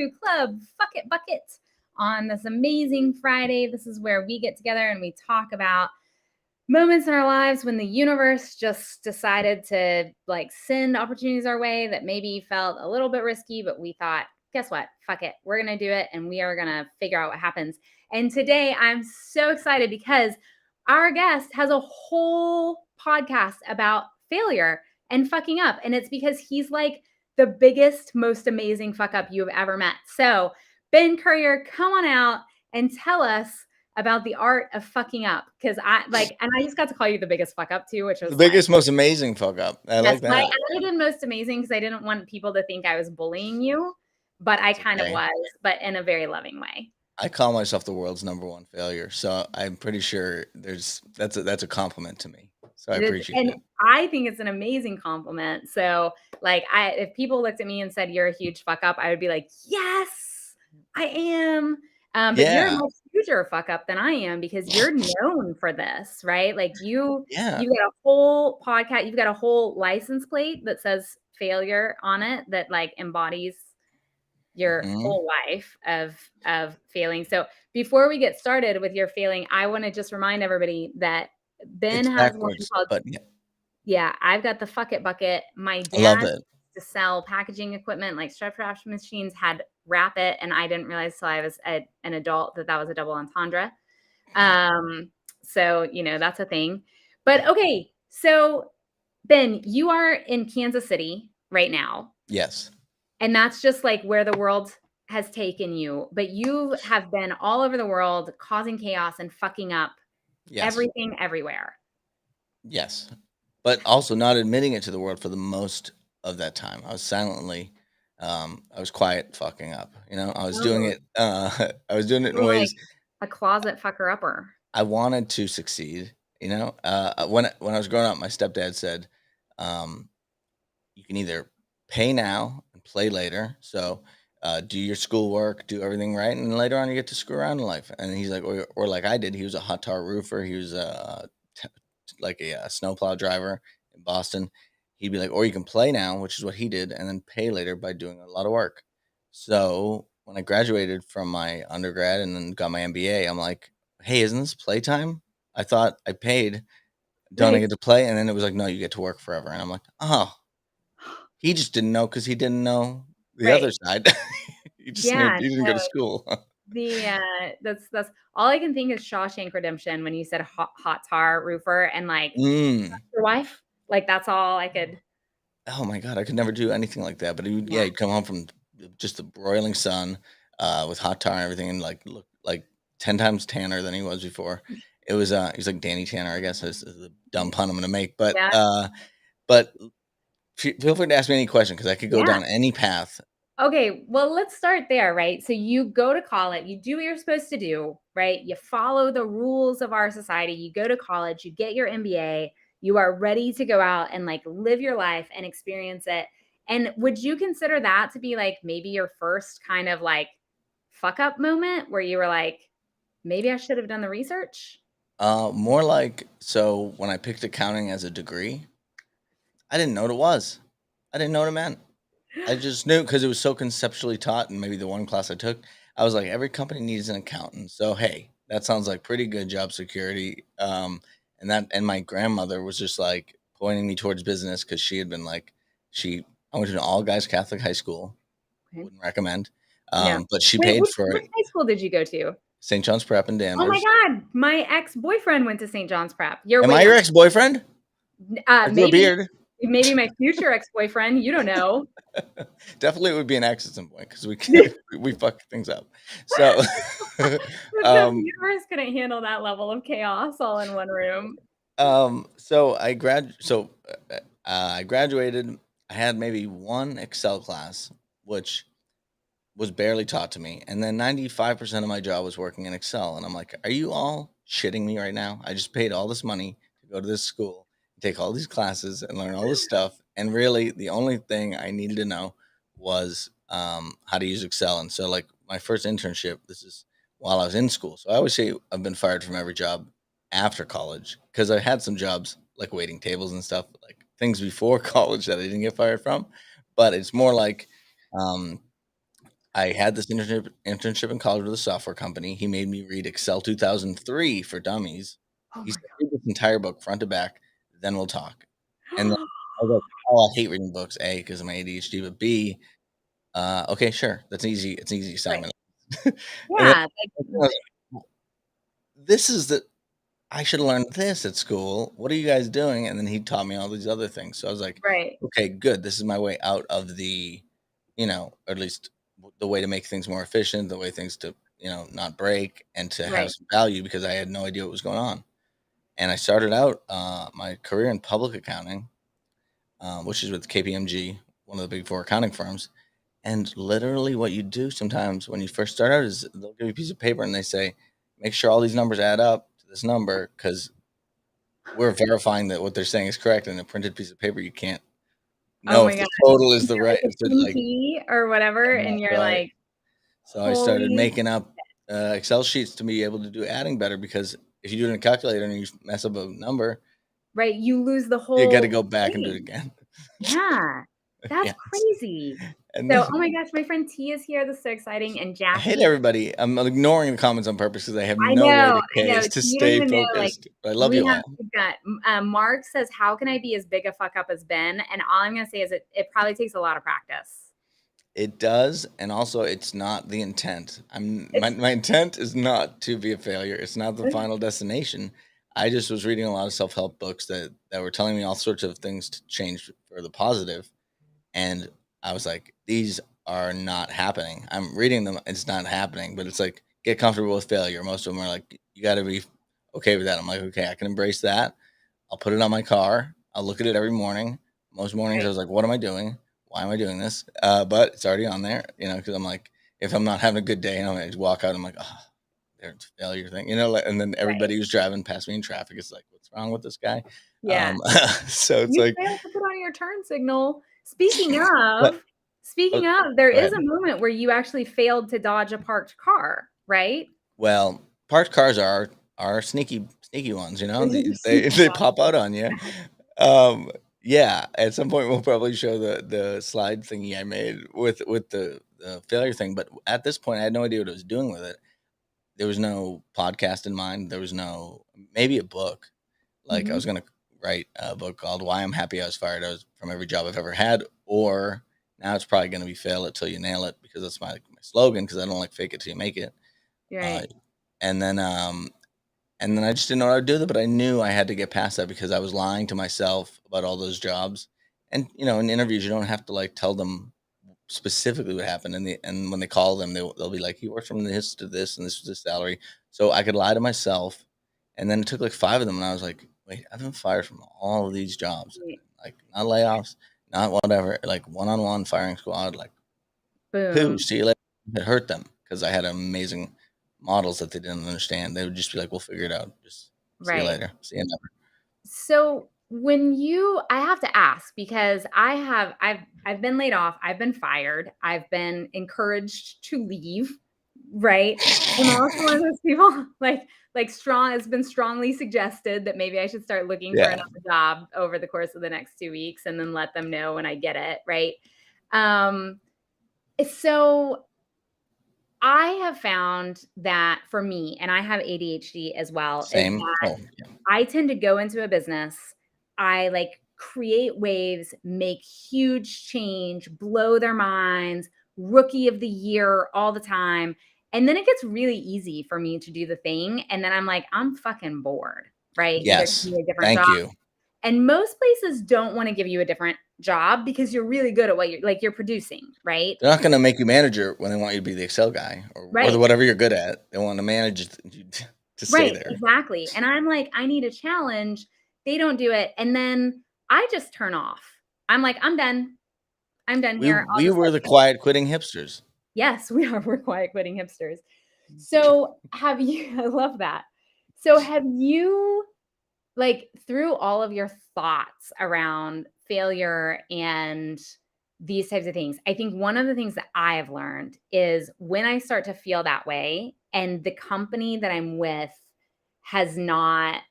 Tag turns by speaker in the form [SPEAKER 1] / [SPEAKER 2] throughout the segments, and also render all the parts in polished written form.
[SPEAKER 1] to Club Fuck It Bucket on this amazing Friday. This is where we get together and we talk about moments in our lives when the universe just decided to like send opportunities our way that maybe felt a little bit risky, but we thought, guess what? Fuck it. We're going to do it and we are going to figure out what happens. And today I'm so excited because our guest has a whole podcast about failure and fucking up. And it's because he's like the biggest, most amazing fuck up you have ever met. So Ben Courier, come on out and tell us about the art of fucking up. Cause I just got to call you the biggest fuck up too, which was
[SPEAKER 2] the biggest, most amazing fuck up. I like that.
[SPEAKER 1] I added most amazing because I didn't want people to think I was bullying you, but I kind of was, but in a very loving way.
[SPEAKER 2] I call myself the world's #1 failure, so I'm pretty sure that's a compliment to me. So I appreciate it.
[SPEAKER 1] I think it's an amazing compliment. So like if people looked at me and said you're a huge fuck up, I would be like, yes, I am. But you're a much huger fuck up than I am because you're known for this, right? Like you got a whole podcast, you've got a whole license plate that says failure on it that like embodies your whole life of failing. So before we get started with your failing, I want to just remind everybody that Ben has one called, I've got the Fuck It Bucket. My dad used to sell packaging equipment like stretch wrap machines, had Wrap It, and I didn't realize till I was an adult that was a double entendre. So that's a thing. But okay, so Ben, you are in Kansas City right now.
[SPEAKER 2] Yes.
[SPEAKER 1] And that's just like where the world has taken you. But you have been all over the world causing chaos and fucking up everything everywhere.
[SPEAKER 2] Yes. But also not admitting it to the world for the most of that time. I was silently, I was quiet fucking up. I was doing it. I was doing it in ways.
[SPEAKER 1] Like a closet fucker upper.
[SPEAKER 2] I wanted to succeed. When I was growing up, my stepdad said, you can either pay now and play later. So do your schoolwork, do everything right, and later on you get to screw around in life. And he's like, or like I did. He was a hot tar roofer. He was like a snowplow driver in Boston. He'd be like, or you can play now, which is what he did, and then pay later by doing a lot of work. So when I graduated from my undergrad and then got my MBA, I'm like, hey, isn't this playtime? I thought I paid. Don't I get to play? And then it was like, no, you get to work forever. And I'm like, oh. He just didn't know because he didn't know the other side. He just knew he didn't go to school.
[SPEAKER 1] That's all I can think is Shawshank Redemption when you said hot tar roofer and like your wife. Like that's all I could.
[SPEAKER 2] Oh my God, I could never do anything like that. But he'd come home from just the broiling sun with hot tar and everything, and like look like 10 times tanner than he was before. It was he's like Danny Tanner, I guess is the dumb pun I'm gonna make. But feel free to ask me any question because I could go down any path.
[SPEAKER 1] Okay, well, let's start there, right? So you go to college, you do what you're supposed to do, right? You follow the rules of our society. You go to college, you get your MBA, you are ready to go out and like live your life and experience it. And would you consider that to be like maybe your first kind of like fuck up moment where you were like, maybe I should have done the research?
[SPEAKER 2] More like, so when I picked accounting as a degree, I didn't know what it was. I didn't know what it meant. I just knew because it was so conceptually taught, and maybe the one class I took, I was like, every company needs an accountant. So hey, that sounds like pretty good job security. And my grandmother was just like pointing me towards business because she had been like, I went to an all guys Catholic high school. Okay. Wouldn't recommend. But she paid for it.
[SPEAKER 1] What high school did you go to?
[SPEAKER 2] St. John's Prep in Danvers.
[SPEAKER 1] Oh my God, my ex-boyfriend went to St. John's Prep.
[SPEAKER 2] Am I your ex-boyfriend?
[SPEAKER 1] Maybe my future ex-boyfriend. You don't know.
[SPEAKER 2] Definitely it would be an ex at some point because we fuck things up. So
[SPEAKER 1] the universe couldn't handle that level of chaos all in one room.
[SPEAKER 2] So I graduated. I had maybe one Excel class, which was barely taught to me, and then 95% of my job was working in Excel. And I'm like, are you all shitting me right now? I just paid all this money to go to this school, take all these classes, and learn all this stuff. And really, the only thing I needed to know was how to use Excel. And so, like, my first internship, this is while I was in school. So I always say I've been fired from every job after college because I had some jobs like waiting tables and stuff, like things before college that I didn't get fired from. But it's more like I had this internship in college with a software company. He made me read Excel 2003 for Dummies.
[SPEAKER 1] Oh
[SPEAKER 2] He
[SPEAKER 1] my
[SPEAKER 2] said, "Read this entire book front to back, then we'll talk." And then
[SPEAKER 1] god.
[SPEAKER 2] I was like, "Oh, I hate reading books, A, because of my ADHD, but B, okay, sure. That's easy. It's an easy
[SPEAKER 1] Right.
[SPEAKER 2] assignment." And then
[SPEAKER 1] Yeah,
[SPEAKER 2] I was like, "Well, this is the I should have learned this at school. What are you guys doing?" And then he taught me all these other things. So I was like,
[SPEAKER 1] right,
[SPEAKER 2] "Okay, good. This is my way out of the, or at least the way to make things more efficient, the way things to, not break and to have
[SPEAKER 1] right.
[SPEAKER 2] some value because I had no idea what was going on." And I started out my career in public accounting, which is with KPMG, one of the big four accounting firms. And literally, what you do sometimes when you first start out is they'll give you a piece of paper and they say, "Make sure all these numbers add up to this number because we're verifying that what they're saying is correct." And a printed piece of paper, you can't
[SPEAKER 1] Oh
[SPEAKER 2] know
[SPEAKER 1] my
[SPEAKER 2] if
[SPEAKER 1] god.
[SPEAKER 2] the total is
[SPEAKER 1] Is
[SPEAKER 2] the
[SPEAKER 1] there
[SPEAKER 2] right.
[SPEAKER 1] like
[SPEAKER 2] Is
[SPEAKER 1] a
[SPEAKER 2] it like
[SPEAKER 1] PT or whatever, and you're
[SPEAKER 2] right?
[SPEAKER 1] like,
[SPEAKER 2] So I started
[SPEAKER 1] "Holy"
[SPEAKER 2] making up Excel sheets to be able to do adding better because if you do it in a calculator and you mess up a number,
[SPEAKER 1] right, you lose the
[SPEAKER 2] you got to
[SPEAKER 1] whole
[SPEAKER 2] go back and do it
[SPEAKER 1] thing.
[SPEAKER 2] again.
[SPEAKER 1] Yeah, that's
[SPEAKER 2] Yes,
[SPEAKER 1] crazy.
[SPEAKER 2] and
[SPEAKER 1] So,
[SPEAKER 2] then
[SPEAKER 1] oh my gosh, my friend T is here, this is so exciting, and
[SPEAKER 2] I hate
[SPEAKER 1] Jackie.
[SPEAKER 2] everybody. I'm ignoring the comments on purpose because I have no way
[SPEAKER 1] I know,
[SPEAKER 2] to
[SPEAKER 1] you don't
[SPEAKER 2] stay
[SPEAKER 1] even know, like,
[SPEAKER 2] focused. But I love you all.
[SPEAKER 1] we've got, Mark says, "How can I be as big a fuck up as Ben?" And all I'm gonna say is it probably takes a lot of practice.
[SPEAKER 2] It does, and also it's not the intent.
[SPEAKER 1] It's
[SPEAKER 2] My intent is not to be a failure. It's not the final destination. I just was reading a lot of self-help books that were telling me all sorts of things to change for the positive, and I was like, these are not happening. I'm reading them, it's not happening, but it's like get comfortable with failure. Most of them are like you got to be okay with that. I'm like, okay, I can embrace that. I'll put it on my car. I'll look at it every morning. Most mornings I
[SPEAKER 1] right,
[SPEAKER 2] was like, what am I doing? Why am I doing this? But it's already on there, because I'm like, if I'm not having a good day and I'm gonna walk out, I'm like, oh, there's a failure thing, and then
[SPEAKER 1] right.
[SPEAKER 2] everybody who's driving past me in traffic is like, what's wrong with this guy?
[SPEAKER 1] Yeah.
[SPEAKER 2] So it's
[SPEAKER 1] You
[SPEAKER 2] like,
[SPEAKER 1] failed to put on your turn signal.
[SPEAKER 2] but
[SPEAKER 1] Speaking
[SPEAKER 2] oh,
[SPEAKER 1] of, there
[SPEAKER 2] go
[SPEAKER 1] is
[SPEAKER 2] ahead.
[SPEAKER 1] a moment where you actually failed to dodge a parked car, right?
[SPEAKER 2] Well, parked cars are sneaky ones,
[SPEAKER 1] They're the
[SPEAKER 2] they
[SPEAKER 1] sneaky
[SPEAKER 2] pop
[SPEAKER 1] ones.
[SPEAKER 2] out on you. Um, yeah, at some point we'll probably show the slide thingy I made with the failure thing, but at this point I had no idea what I was doing with it. There was no podcast in mind. There was no maybe a book. Like I
[SPEAKER 1] Mhm.
[SPEAKER 2] was gonna write a book called "Why I'm Happy I Was Fired I was from Every Job I've Ever Had," or now it's probably gonna be "Fail It Till You Nail It" because that's my slogan. Because I don't like fake it till you make it. Uh,
[SPEAKER 1] Right.
[SPEAKER 2] and then I just didn't know what I would do with it, but I knew I had to get past that because I was lying to myself about all those jobs. And in interviews, you don't have to like tell them specifically what happened. And when they call them, they'll be like, "He worked from this to this, and this was his salary." So I could lie to myself. And then it took like five of them, and I was like, "Wait, I've been fired from all of these jobs,
[SPEAKER 1] Right.
[SPEAKER 2] like not layoffs, not whatever, like one-on-one firing squad, like who?
[SPEAKER 1] Boom.
[SPEAKER 2] See you later." It hurt them because I had amazing models that they didn't understand. They would just be like, "We'll figure it out. Just see you
[SPEAKER 1] Right.
[SPEAKER 2] later. See you never."
[SPEAKER 1] So when you I have to ask because I've been laid off, I've been fired, I've been encouraged to leave, right? I'm also one of those people strong it's been strongly suggested that maybe I should start looking for
[SPEAKER 2] Yeah,
[SPEAKER 1] another job over the course of the next 2 weeks and then let them know when I get it, right? Um, so I have found that for me, and I have ADHD as well, is
[SPEAKER 2] same. Oh, yeah.
[SPEAKER 1] I tend to go into a business, I, like, create waves, make huge change, blow their minds, rookie of the year all the time, and then it gets really easy for me to do the thing, and then I'm like, "I'm fucking bored," right? Either give
[SPEAKER 2] Yes.
[SPEAKER 1] me a different
[SPEAKER 2] Thank
[SPEAKER 1] job,
[SPEAKER 2] you.
[SPEAKER 1] and most places don't wanna give you a different job because you're really good at what you're producing, right?
[SPEAKER 2] They're not gonna make you manager when they want you to be the Excel guy or
[SPEAKER 1] Right.
[SPEAKER 2] whatever you're good at. They want to manage you to stay
[SPEAKER 1] Right,
[SPEAKER 2] there.
[SPEAKER 1] exactly, and I'm like, "I need a challenge." They don't do it, and then I just turn off. I'm like, "I'm done. I'm done
[SPEAKER 2] We
[SPEAKER 1] here. I'll
[SPEAKER 2] we
[SPEAKER 1] just
[SPEAKER 2] were
[SPEAKER 1] let
[SPEAKER 2] the
[SPEAKER 1] you."
[SPEAKER 2] quiet quitting hipsters.
[SPEAKER 1] Yes, we are. We're quiet quitting hipsters. So, have you I love that. So, have you, like, through all of your thoughts around failure and these types of things, I think one of the things that I have learned is when I start to feel that way and the company that I'm with has not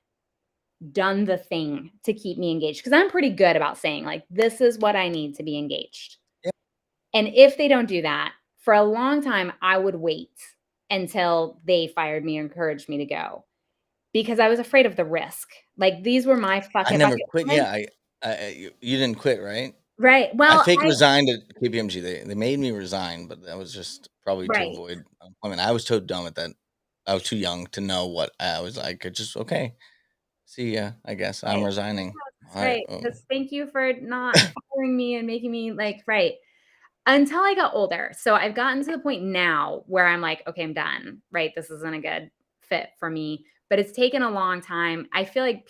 [SPEAKER 1] done the thing to keep me engaged because I'm pretty good about saying, like, "This is what I need to be engaged."
[SPEAKER 2] Yeah.
[SPEAKER 1] And if they don't do that, for a long time, I would wait until they fired me or encouraged me to go because I was afraid of the risk. Like, these were my fuck
[SPEAKER 2] I
[SPEAKER 1] it
[SPEAKER 2] never
[SPEAKER 1] bucket
[SPEAKER 2] quit. Yeah,
[SPEAKER 1] moments.
[SPEAKER 2] you didn't quit, right?
[SPEAKER 1] Right.
[SPEAKER 2] I
[SPEAKER 1] Well,
[SPEAKER 2] fake resigned at KPMG. They made me resign, but that was just probably to
[SPEAKER 1] right.
[SPEAKER 2] avoid unemployment. I was too dumb at that. I was too young to know what I was like. I just okay. See ya. I guess I'm
[SPEAKER 1] Right.
[SPEAKER 2] resigning.
[SPEAKER 1] Yes,
[SPEAKER 2] All right.
[SPEAKER 1] right. Because thank you for not firing me and making me like, right. Until I got older. So I've gotten to the point now where I'm like, okay, I'm done. Right. This isn't a good fit for me. But it's taken a long time. I feel like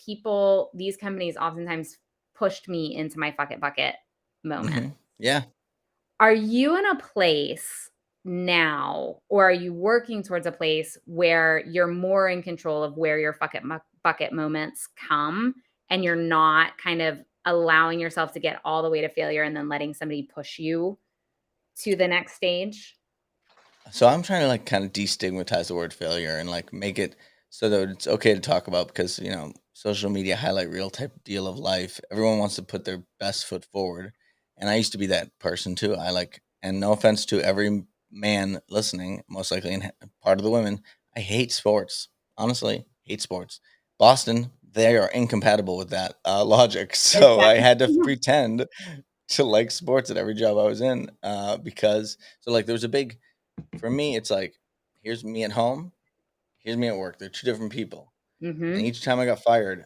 [SPEAKER 1] these companies oftentimes pushed me into my fuck it bucket moment.
[SPEAKER 2] Yeah.
[SPEAKER 1] Are you in a place now, or are you working towards a place where you're more in control of where your bucket moments come and you're not kind of allowing yourself to get all the way to failure and then letting somebody push you to the next stage?
[SPEAKER 2] So I'm trying to like kind of destigmatize the word failure and like make it so that it's okay to talk about because social media highlight reel type deal of life. Everyone wants to put their best foot forward, and I used to be that person too. I like, and no offense to every man listening, most likely, and part of the women, I hate sports. Honestly, hate sports. Boston, they are incompatible with that logic.
[SPEAKER 1] Is
[SPEAKER 2] So
[SPEAKER 1] that
[SPEAKER 2] I had to pretend to like sports at every job I was in because so like there was a big for me, it's like, here's me at home, here's me at work. They're two different people. And
[SPEAKER 1] Mhm.
[SPEAKER 2] each time I got fired,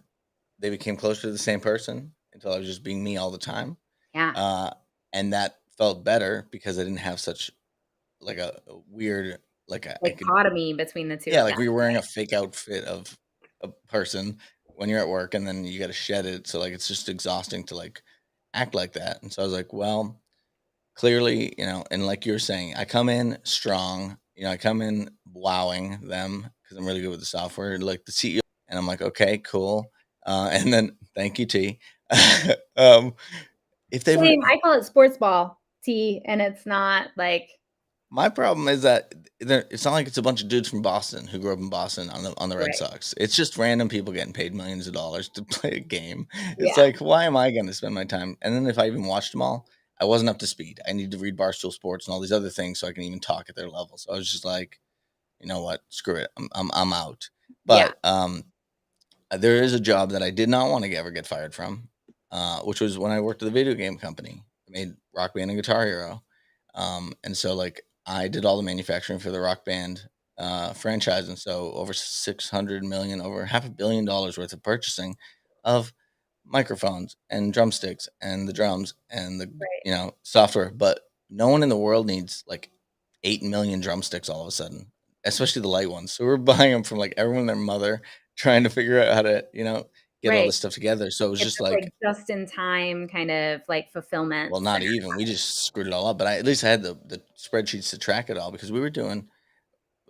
[SPEAKER 2] they became closer to the same person until I was just being me all the time.
[SPEAKER 1] Yeah.
[SPEAKER 2] Uh, and that felt better because I didn't have such like a weird, I could,
[SPEAKER 1] Dichotomy between the 2
[SPEAKER 2] yeah,
[SPEAKER 1] of
[SPEAKER 2] like
[SPEAKER 1] them.
[SPEAKER 2] we were wearing a fake outfit of a person when you're at work and then you got to shed it. So like, it's just exhausting to like act like that. And so I was like, well, clearly, and like you're saying, I come in strong. I come in wowing them because I'm really good with the software, like the CEO, and I'm like, okay, cool. And then thank you, T. um, if they would,
[SPEAKER 1] Same, I call it sports ball tea, and it's not like
[SPEAKER 2] my problem is that it's not like it's a bunch of dudes from Boston who grew up in Boston on the Red
[SPEAKER 1] right.
[SPEAKER 2] Sox. It's just random people getting paid millions of dollars to play a game. It's
[SPEAKER 1] Yeah.
[SPEAKER 2] like, why am I going to spend my time? And then if I even watched them all, I wasn't up to speed. I need to read Barstool Sports and all these other things so I can even talk at their level. So I was just like, you know what? Screw it. I'm out.
[SPEAKER 1] Yeah.
[SPEAKER 2] But there is a job that I did not want to ever get fired from, which was when I worked at the video game company. I made Rock Band and Guitar Hero, and so like I did all the manufacturing for the Rock Band franchise, and so over 600 million, over $500 million worth of purchasing of microphones and drumsticks and the drums and the
[SPEAKER 1] Right.
[SPEAKER 2] software. But no one in the world needs like 8 million drumsticks all of a sudden, especially the light ones. So we're buying them from like everyone and their mother, trying to figure out how to get all
[SPEAKER 1] Right.
[SPEAKER 2] this stuff together. So it was
[SPEAKER 1] It's
[SPEAKER 2] just
[SPEAKER 1] just like
[SPEAKER 2] like,
[SPEAKER 1] just in time kind of like fulfillment
[SPEAKER 2] well, not even. We just screwed it all up. But at least I had the spreadsheets to track it all because we were doing.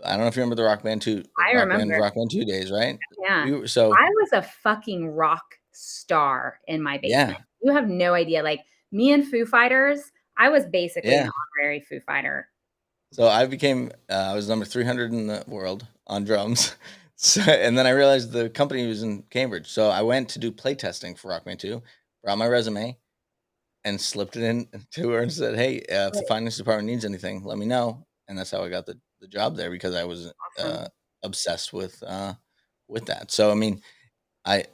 [SPEAKER 2] I don't know if you remember the
[SPEAKER 1] I remember.
[SPEAKER 2] Rock Band 2 days, right?
[SPEAKER 1] Yeah.
[SPEAKER 2] We were so
[SPEAKER 1] I was a fucking rock star in my basement.
[SPEAKER 2] yeah,
[SPEAKER 1] You have no idea, like, me and Foo Fighters, I was basically an
[SPEAKER 2] yeah.
[SPEAKER 1] honorary Foo Fighter.
[SPEAKER 2] So I became I was number 300 in the world on drums. So, and then I realized the company was in Cambridge. So I went to do play testing for Rock Band 2, brought my resume and slipped it in to her and said, "Hey, if the
[SPEAKER 1] Right.
[SPEAKER 2] finance department needs anything, let me know." And that's how I got the job there because I was
[SPEAKER 1] Awesome.
[SPEAKER 2] obsessed with that. So I mean, I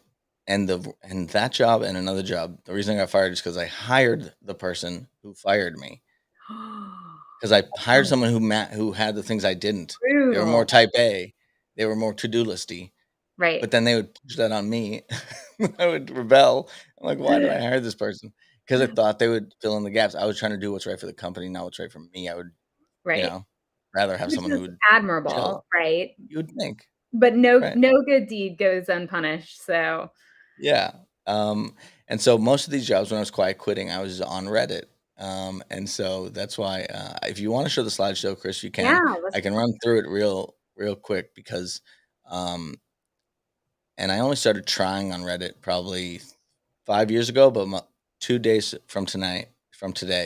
[SPEAKER 2] and that job and another job. The reason I got fired is because I hired the person who fired me. Because I hired
[SPEAKER 1] Sounds
[SPEAKER 2] someone who had the things I didn't. They were more
[SPEAKER 1] brutal.
[SPEAKER 2] type A. They were more to-do listy,
[SPEAKER 1] Right.
[SPEAKER 2] but then they would push that on me. I would rebel. I'm like, "Why did I hire this person?" Because I thought they would fill in the gaps. I was trying to do what's right for the company, not what's right for me. I would, you
[SPEAKER 1] Right.
[SPEAKER 2] know, rather have
[SPEAKER 1] Which
[SPEAKER 2] someone who
[SPEAKER 1] is
[SPEAKER 2] would chill.
[SPEAKER 1] admirable, right?
[SPEAKER 2] You would think,
[SPEAKER 1] But no
[SPEAKER 2] right?
[SPEAKER 1] no good deed goes unpunished, so
[SPEAKER 2] Yeah. And so most of these jobs when I was quiet quitting, I was on Reddit. And so that's why if you want to show the slideshow, Chris, you
[SPEAKER 1] yeah,
[SPEAKER 2] can.
[SPEAKER 1] let's
[SPEAKER 2] I can run through it real quick because um and I only started trying on Reddit probably 5 years ago, but 2 days from today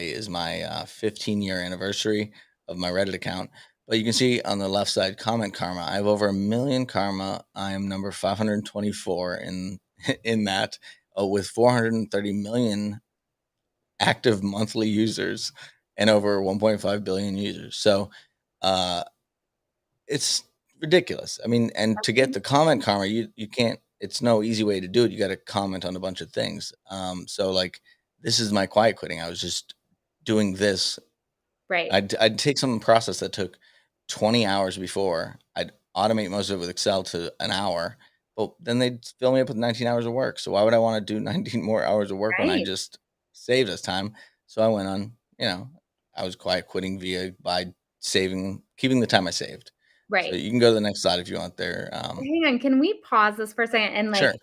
[SPEAKER 2] is my 15-year anniversary of my Reddit account. But you can see on the left side, comment karma. I have over a million karma. I am number 524 in in that, with 430 million active monthly users. and over 1.5 billion users. So uh, it's ridiculous. I mean, and to get the comment karma, you can't. It's no easy way to do it. You got to comment on a bunch of things. So like, this is my quiet quitting. I was just doing this.
[SPEAKER 1] Right.
[SPEAKER 2] I'd take some process that took 20 hours before. I'd automate most of it with Excel to an hour, but then they'd fill me up with 19 hours of work. So why would I want to do 19 more hours of work when I
[SPEAKER 1] Right.
[SPEAKER 2] just saved us time? So I went on, I was quiet quitting via by saving, keeping the time I saved. So
[SPEAKER 1] Right.
[SPEAKER 2] you can go to the next slide if you want there.
[SPEAKER 1] Hang on, can we pause this for a second and, like,
[SPEAKER 2] Sure.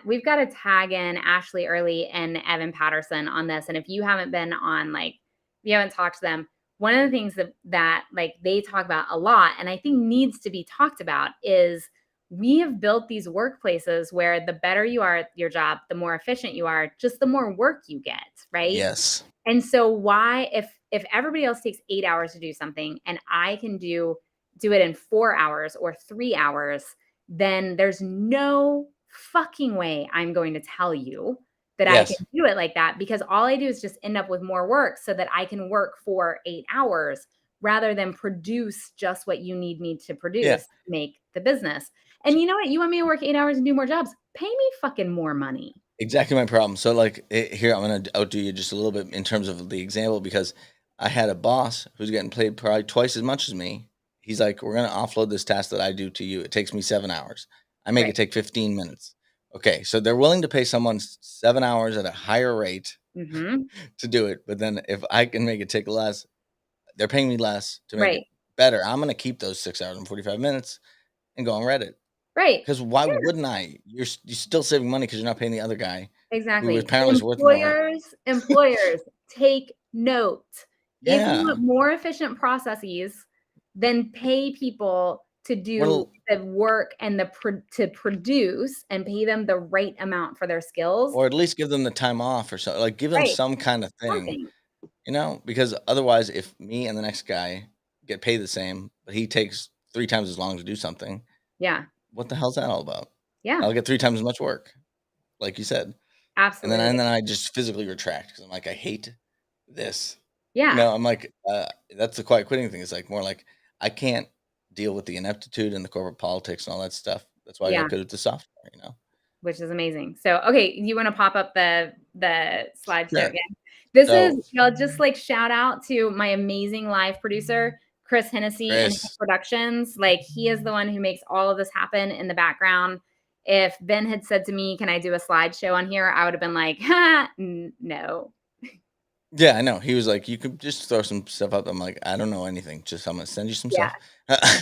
[SPEAKER 1] we've gotta tag in Ashley Early and Evan Patterson on this, and if you haven't been on, like, if you haven't talked to them, one of the things that, like, they talk about a lot, and I think needs to be talked about is we have built these workplaces where the better you are at your job, the more efficient you are, just the more work you get, right?
[SPEAKER 2] Yes.
[SPEAKER 1] And so why if everybody else takes 8 hours to do something and I can do it in 4 hours or 3 hours, then there's no fucking way I'm going to tell you that I can
[SPEAKER 2] Yes.
[SPEAKER 1] do it like that because all I do is just end up with more work so that I can work for 8 hours rather than produce just what you need me to
[SPEAKER 2] Yeah.
[SPEAKER 1] produce to make the business. And you know what? You want me to work 8 hours and do more jobs? Pay me fucking more money.
[SPEAKER 2] Exactly my problem. So, like, here I'm gonna outdo you just a little bit in terms of the example because I had a boss who's getting paid probably twice as much as me. He's like, "We're gonna offload this task that I do to you. It takes me 7 hours. I make
[SPEAKER 1] Right.
[SPEAKER 2] it take 15 minutes." Okay, so they're willing to pay someone 7 hours at a higher rate
[SPEAKER 1] Mhm.
[SPEAKER 2] to do it, but then if I can make it take less, they're paying me less to make it
[SPEAKER 1] Right.
[SPEAKER 2] better. I'm gonna keep those 6 hours and 45 minutes and go on Reddit.
[SPEAKER 1] Right.
[SPEAKER 2] Because why
[SPEAKER 1] Yeah.
[SPEAKER 2] wouldn't I? You're still saving money because 'cause you're not paying the other guy who
[SPEAKER 1] Exactly.
[SPEAKER 2] apparently is worth more.
[SPEAKER 1] Employers, take note. If you
[SPEAKER 2] Yeah.
[SPEAKER 1] want more efficient processes, then pay people to do
[SPEAKER 2] Well,
[SPEAKER 1] the work and to produce and pay them the right amount for their skills.
[SPEAKER 2] or at least give them the time off or so, like, give them
[SPEAKER 1] Right,
[SPEAKER 2] some kinda thing,
[SPEAKER 1] something.
[SPEAKER 2] because otherwise, if me and the next guy get paid the same, but he takes 3 times as long to do something,
[SPEAKER 1] Yeah,
[SPEAKER 2] what the hell's that all about?
[SPEAKER 1] yeah,
[SPEAKER 2] I'll get 3 times as much work, like you said, and
[SPEAKER 1] absolutely.
[SPEAKER 2] then I just physically retract because 'cause I'm like, "I hate this."
[SPEAKER 1] Yeah,
[SPEAKER 2] I'm like, that's the quiet quitting thing. It's like more like I can't deal with the ineptitude and the corporate politics and all that stuff. That's why I
[SPEAKER 1] yeah.
[SPEAKER 2] got good at the software.
[SPEAKER 1] Which is amazing. So, okay, you wanna pop up the slideshow
[SPEAKER 2] Sure.
[SPEAKER 1] again? This is
[SPEAKER 2] So,
[SPEAKER 1] I'll just, like, shout out to my amazing live producer, Chris Hennessy and his
[SPEAKER 2] Chris.
[SPEAKER 1] productions. Like, he is the one who makes all of this happen in the background. If Ben had said to me, "Can I do a slideshow on here?" I would have been like, "Ha, n no."
[SPEAKER 2] Yeah, I know. He was like, "You could just throw some stuff up." I'm like, "I don't know anything. Just I'm gonna send you some
[SPEAKER 1] Yeah.
[SPEAKER 2] stuff."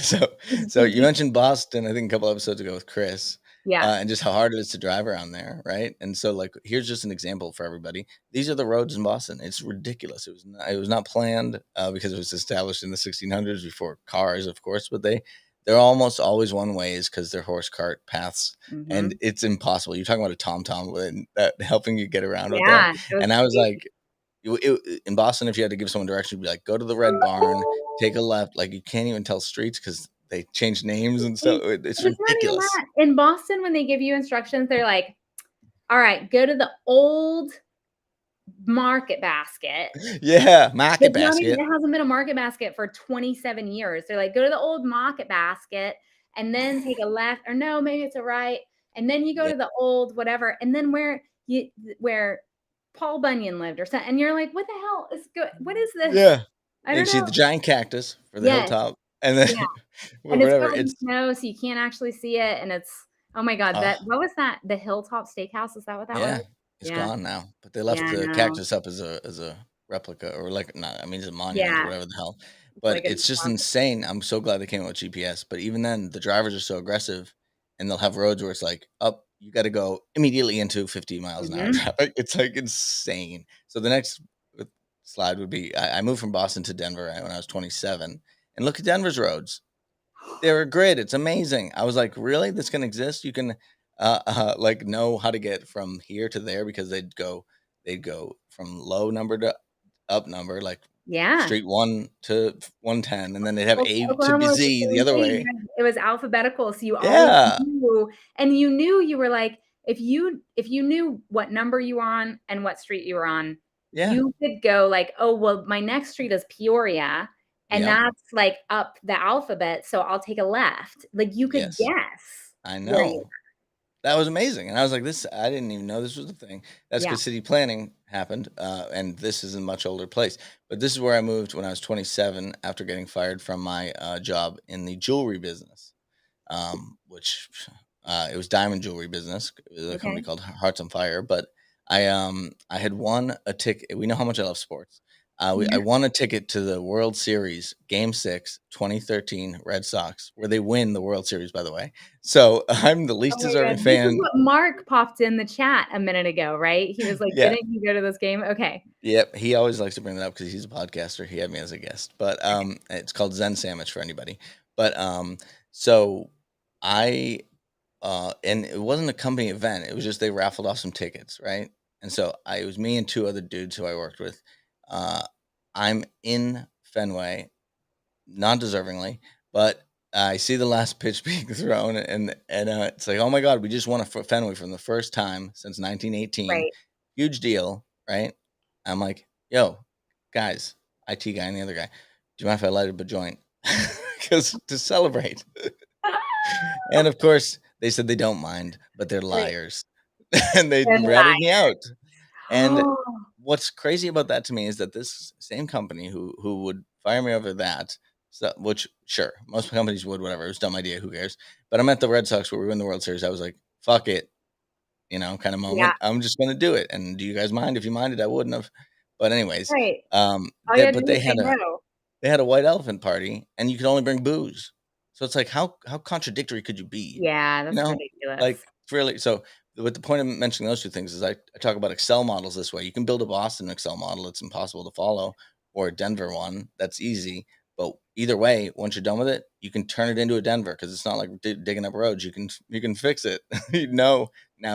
[SPEAKER 2] so, so you mentioned Boston, I think a couple episodes ago with Chris,
[SPEAKER 1] Yeah.
[SPEAKER 2] and just how hard it is to drive around there, right? And so, like, here's just an example for everybody. These are the roads in Boston. It's ridiculous. It was not planned because it was established in the 1600s before cars, of course, but they're almost always one ways because they're horse cart paths, and
[SPEAKER 1] Mhm.
[SPEAKER 2] it's impossible. You're talking about a TomTom and helping you get around with that,
[SPEAKER 1] Yeah, it was
[SPEAKER 2] and I was
[SPEAKER 1] crazy.
[SPEAKER 2] like in Boston, if you had to give someone directions, you'd be like, "Go to the Red Barn, take a left." Like, you can't even tell streets because they change names and stuff. It's
[SPEAKER 1] It's not even
[SPEAKER 2] ridiculous.
[SPEAKER 1] that. In Boston, when they give you instructions, they're like, "Alright, go to the old Market Basket."
[SPEAKER 2] Yeah, Market
[SPEAKER 1] It's not even
[SPEAKER 2] Basket.
[SPEAKER 1] it hasn't been a Market Basket for 27 years. They're like, "Go to the old Market Basket and then take a left," or no, maybe it's a right, and then you go
[SPEAKER 2] Yeah,
[SPEAKER 1] to the old whatever, and then where Paul Bunyan lived or something, and you're like, "What the hell is what is this?"
[SPEAKER 2] yeah.
[SPEAKER 1] I
[SPEAKER 2] And you
[SPEAKER 1] don't
[SPEAKER 2] see
[SPEAKER 1] know.
[SPEAKER 2] the giant cactus for the
[SPEAKER 1] Yes,
[SPEAKER 2] hilltop, and then
[SPEAKER 1] yeah, and it's
[SPEAKER 2] whatever.
[SPEAKER 1] covered in snow, so you can't actually see it, and it's oh my god,
[SPEAKER 2] Oh,
[SPEAKER 1] that what was that? The Hilltop Steakhouse, is that what that was?
[SPEAKER 2] yeah, it's
[SPEAKER 1] Yeah.
[SPEAKER 2] gone now, but they
[SPEAKER 1] Yeah,
[SPEAKER 2] left
[SPEAKER 1] I
[SPEAKER 2] the
[SPEAKER 1] know.
[SPEAKER 2] cactus up as a replica or like not I mean, it's a monument or
[SPEAKER 1] Yeah,
[SPEAKER 2] whatever the hell,
[SPEAKER 1] it's
[SPEAKER 2] but
[SPEAKER 1] like a
[SPEAKER 2] it's just
[SPEAKER 1] market.
[SPEAKER 2] insane. I'm so glad they came out with GPS, but even then, the drivers are so aggressive, and they'll have roads where it's like, "Up, you gotta go immediately into 50 miles an hour
[SPEAKER 1] Mhm.
[SPEAKER 2] traffic." It's, like, insane. So the next slide would be I moved from Boston to Denver, when I was 27, and look at Denver's roads. They're a grid, it's amazing. I was like, "Really? This can exist? You can, like, know how to get from here to there," because they'd go from low number to up number, like,
[SPEAKER 1] Yeah.
[SPEAKER 2] street 1 to 110, and then they'd have
[SPEAKER 1] Well,
[SPEAKER 2] A to
[SPEAKER 1] Oklahoma
[SPEAKER 2] B
[SPEAKER 1] was the
[SPEAKER 2] Z the
[SPEAKER 1] same
[SPEAKER 2] other
[SPEAKER 1] thing,
[SPEAKER 2] way.
[SPEAKER 1] yeah, it was alphabetical, so you always
[SPEAKER 2] Yeah.
[SPEAKER 1] knew and you knew you were like, if you knew what number you were on and what street you were on,
[SPEAKER 2] Yeah.
[SPEAKER 1] You could go like, "Oh, well, my next street is Peoria, and
[SPEAKER 2] Yep.
[SPEAKER 1] that's, like, up the alphabet, so I'll take a left." Like, you could
[SPEAKER 2] Yes.
[SPEAKER 1] guess
[SPEAKER 2] I
[SPEAKER 1] where you
[SPEAKER 2] know. That was amazing, and I was like, "This I didn't even know this was a thing." That's
[SPEAKER 1] Yeah,
[SPEAKER 2] because city planning happened, and this is a much older place, but this is where I moved when I was 27 after getting fired from my, job in the jewelry business, which, it was diamond jewelry business. It was a company
[SPEAKER 1] okay.
[SPEAKER 2] called Hearts on Fire, but I had won a ticket. We know how much I love sports. I
[SPEAKER 1] Yeah.
[SPEAKER 2] won a ticket to the World Series Game 6, 2013 Red Sox, where they win the World Series, by the way. So, I'm the
[SPEAKER 1] Oh
[SPEAKER 2] least
[SPEAKER 1] my
[SPEAKER 2] deserving
[SPEAKER 1] god, this is
[SPEAKER 2] fan.
[SPEAKER 1] what Mark popped in the chat a minute ago, right? He was like,
[SPEAKER 2] Yeah.
[SPEAKER 1] "Didn't you go to this game?" Okay,
[SPEAKER 2] Yep, he always likes to bring that up because he's a podcaster. He had me as a guest, but,
[SPEAKER 1] okay,
[SPEAKER 2] it's called Zen Sandwich for anybody. But, so I, and it wasn't a company event, it was just they raffled off some tickets, right? And so it was me and 2 other dudes who I worked with. Uh, I'm in Fenway, not deservingly, but I see the last pitch being thrown, and it's like, oh my god, we just won a Fenway from the first time since 1918,
[SPEAKER 1] right.
[SPEAKER 2] huge deal, right? I'm like, yo, guys, IT guy and the other guy, do you mind if I light up a joint? Because to celebrate, and of course they said they don't mind, but they're
[SPEAKER 1] Right,
[SPEAKER 2] liars, and they
[SPEAKER 1] and
[SPEAKER 2] ratted me out. And
[SPEAKER 1] lie.
[SPEAKER 2] what's crazy about that to me is that this same company who would fire me over that, so, which sure most companies would, whatever, it was a dumb idea, who cares? But I'm at the Red Sox where we win the World Series. I was like, fuck it, kind of
[SPEAKER 1] Yeah,
[SPEAKER 2] moment. I'm just gonna do it. And do you guys mind? If you minded, I wouldn't have. But anyways,
[SPEAKER 1] right. All you had to
[SPEAKER 2] but
[SPEAKER 1] do was say no.
[SPEAKER 2] they had a white elephant party, and you could only bring booze. So it's like, how contradictory could you be?
[SPEAKER 1] Yeah,
[SPEAKER 2] You
[SPEAKER 1] that's
[SPEAKER 2] know,
[SPEAKER 1] ridiculous.
[SPEAKER 2] like really. So, with the point of mentioning those two things is I talk about Excel models this way. You can build a Boston Excel model; it's impossible to follow, or a Denver one that's easy. But either way, once you're done with it, you can turn it into a Denver because it's not like digging up roads. You can fix it. Now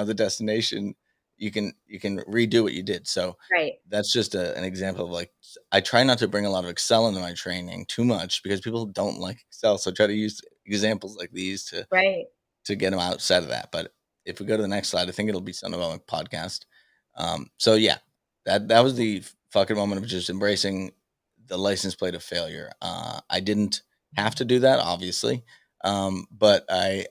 [SPEAKER 2] the destination. You can redo what you did. So
[SPEAKER 1] Right,
[SPEAKER 2] that's just an example of like I try not to bring a lot of Excel into my training too much because people don't like Excel. So I try to use examples like these
[SPEAKER 1] right.
[SPEAKER 2] to get them outside of that. But if we go to the next slide, I think it'll be something about my podcast. So yeah, that was the fucking moment of just embracing the license plate of failure. I didn't have to do that, obviously, but I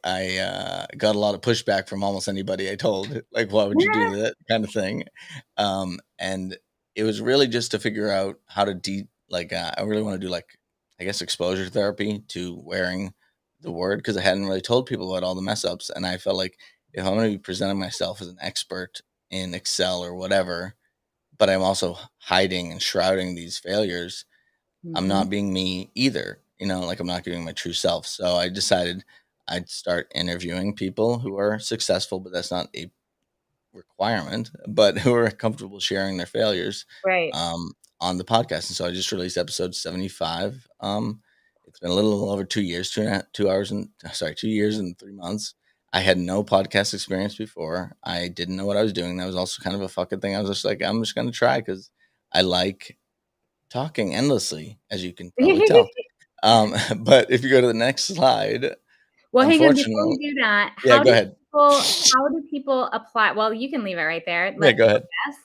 [SPEAKER 2] got a lot of pushback from almost anybody I told, like, "Why would you do
[SPEAKER 1] Yeah,
[SPEAKER 2] that?" kind of thing, and it was really just to figure out how to I really want to do like I guess exposure therapy to wearing the word because I hadn't really told people about all the mess ups, and I felt like if I'm going to be presenting myself as an expert in Excel or whatever, but I'm also hiding and shrouding these failures, I'm
[SPEAKER 1] mhm,
[SPEAKER 2] not being me either. Like I'm not giving my true self. So I decided I'd start interviewing people who are successful, but that's not a requirement, but who are comfortable sharing their failures
[SPEAKER 1] right.
[SPEAKER 2] um, on the podcast. And so I just released episode 75. It's been a little over 2 years, 2 hours and sorry, 2 years and 3 months. I had no podcast experience before. I didn't know what I was doing. That was also kind of a fucking thing. I was just like, I'm just going to try because I like talking endlessly, as you can probably tell. But if you go to the next slide,
[SPEAKER 1] Well, hang on, before we
[SPEAKER 2] unfortunately,
[SPEAKER 1] do that,
[SPEAKER 2] yeah, go ahead.
[SPEAKER 1] how do people apply well, you can leave it right there,
[SPEAKER 2] Yeah,
[SPEAKER 1] let
[SPEAKER 2] go
[SPEAKER 1] people
[SPEAKER 2] ahead.
[SPEAKER 1] guess.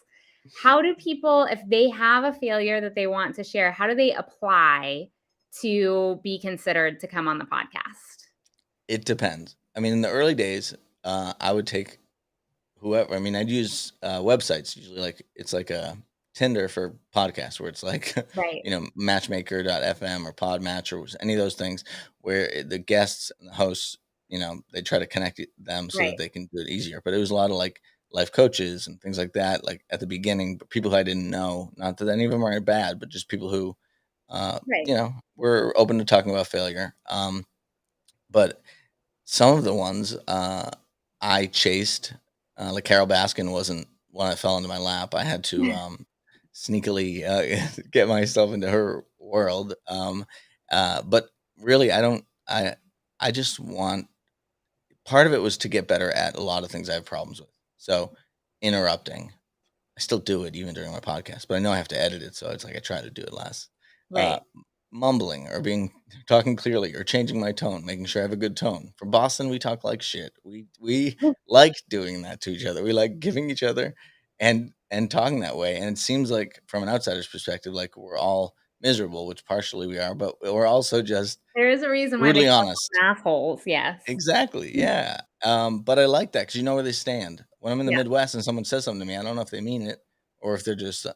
[SPEAKER 1] How do people, if they have a failure that they want to share, how do they apply to be considered to come on the podcast?
[SPEAKER 2] It depends. I mean, in the early days, I would take whoever. I mean, I'd use websites usually. Like it's like a Tinder for podcasts, where it's like
[SPEAKER 1] Right,
[SPEAKER 2] Matchmaker.fm or Podmatch or any of those things, where the guests and the hosts, they try to connect them so that
[SPEAKER 1] right,
[SPEAKER 2] they can do it easier. But it was a lot of like life coaches and things like that. Like at the beginning, but people who I didn't know. Not that any of them are bad, but just people who,
[SPEAKER 1] right,
[SPEAKER 2] were open to talking about failure. But some of the ones, I chased, like Carol Baskin wasn't one that fell into my lap. I had to, sneakily, get myself into her world, but really, I just want part of it was to get better at a lot of things I have problems with. So, interrupting. I still do it even during my podcast, but I know I have to edit it, so it's like I try to do it less. Uh,
[SPEAKER 1] right.
[SPEAKER 2] mumbling or talking clearly or changing my tone, making sure I have a good tone. From Boston, we talk like shit. We like doing that to each other. We like giving each other. and talking that way. And it seems like from an outsider's perspective, like we're all miserable, which partially we are, but we're also just
[SPEAKER 1] There is a reason why they
[SPEAKER 2] brutally
[SPEAKER 1] call
[SPEAKER 2] honest.
[SPEAKER 1] them assholes, yes.
[SPEAKER 2] Exactly, yeah. But I like that because you know where they stand. When I'm in the
[SPEAKER 1] Yeah,
[SPEAKER 2] Midwest and someone says something to me, I don't know if they mean it or if they're just,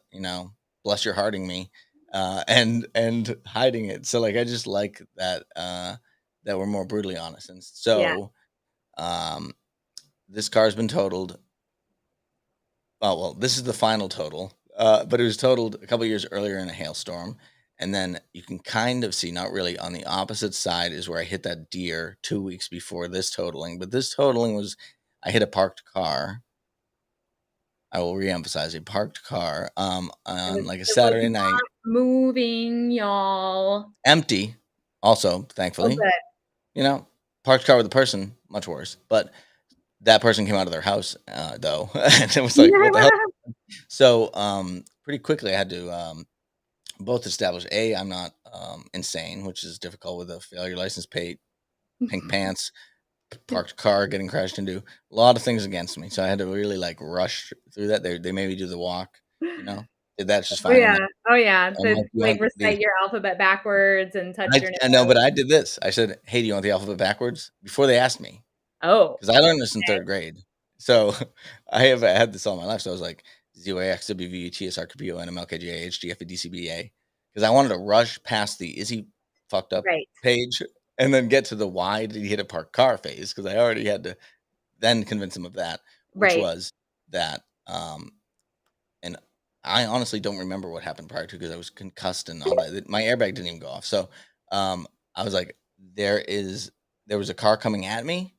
[SPEAKER 2] bless your hearting me, and hiding it. So, like, I just like that, that we're more brutally honest. And
[SPEAKER 1] yeah.
[SPEAKER 2] so, um, this car's been totaled. Oh, well, this is the final total, but it was totaled a couple years earlier in a hailstorm. And then you can kind of see, not really, on the opposite side is where I hit that deer 2 weeks before this totaling. But this totaling was, I hit a parked car. I will reemphasize a parked car on like a
[SPEAKER 1] It was
[SPEAKER 2] Saturday night,
[SPEAKER 1] not moving, y'all.
[SPEAKER 2] empty, also,
[SPEAKER 1] Oh,
[SPEAKER 2] thankfully.
[SPEAKER 1] good.
[SPEAKER 2] You know, parked car with a person, much worse. But that person came out of their house, though. And it was like, what the hell? So, pretty quickly, I had to both establish A, I'm not insane, which is difficult with a failure license plate, pink pants, parked car getting crashed into, a lot of things against me. So I had to really like rush through that. They made me do the walk, you know, did that just
[SPEAKER 1] Oh,
[SPEAKER 2] fine.
[SPEAKER 1] yeah. Oh, yeah.
[SPEAKER 2] I'm like,
[SPEAKER 1] The
[SPEAKER 2] you
[SPEAKER 1] like,
[SPEAKER 2] want the,
[SPEAKER 1] recite your alphabet backwards and touch your
[SPEAKER 2] I know,
[SPEAKER 1] nose.
[SPEAKER 2] but I did this. I said, hey, do you want the alphabet backwards? Before they asked me.
[SPEAKER 1] Oh,
[SPEAKER 2] 'Cause I learned this in 3rd grade. So, I have had this all my life, so I was like, ZYXWVUTSRQPONMLKGAHGFADCBA, 'cause I wanted to rush past the "Is he fucked up?"
[SPEAKER 1] right,
[SPEAKER 2] page and then get to the "Why did he hit a parked car?" phase, 'cause I already had to then convince him of that, which
[SPEAKER 1] right.
[SPEAKER 2] was that, and I honestly don't remember what happened prior to, because I was concussed and all that. My airbag didn't even go off. So, I was like, there was a car coming at me,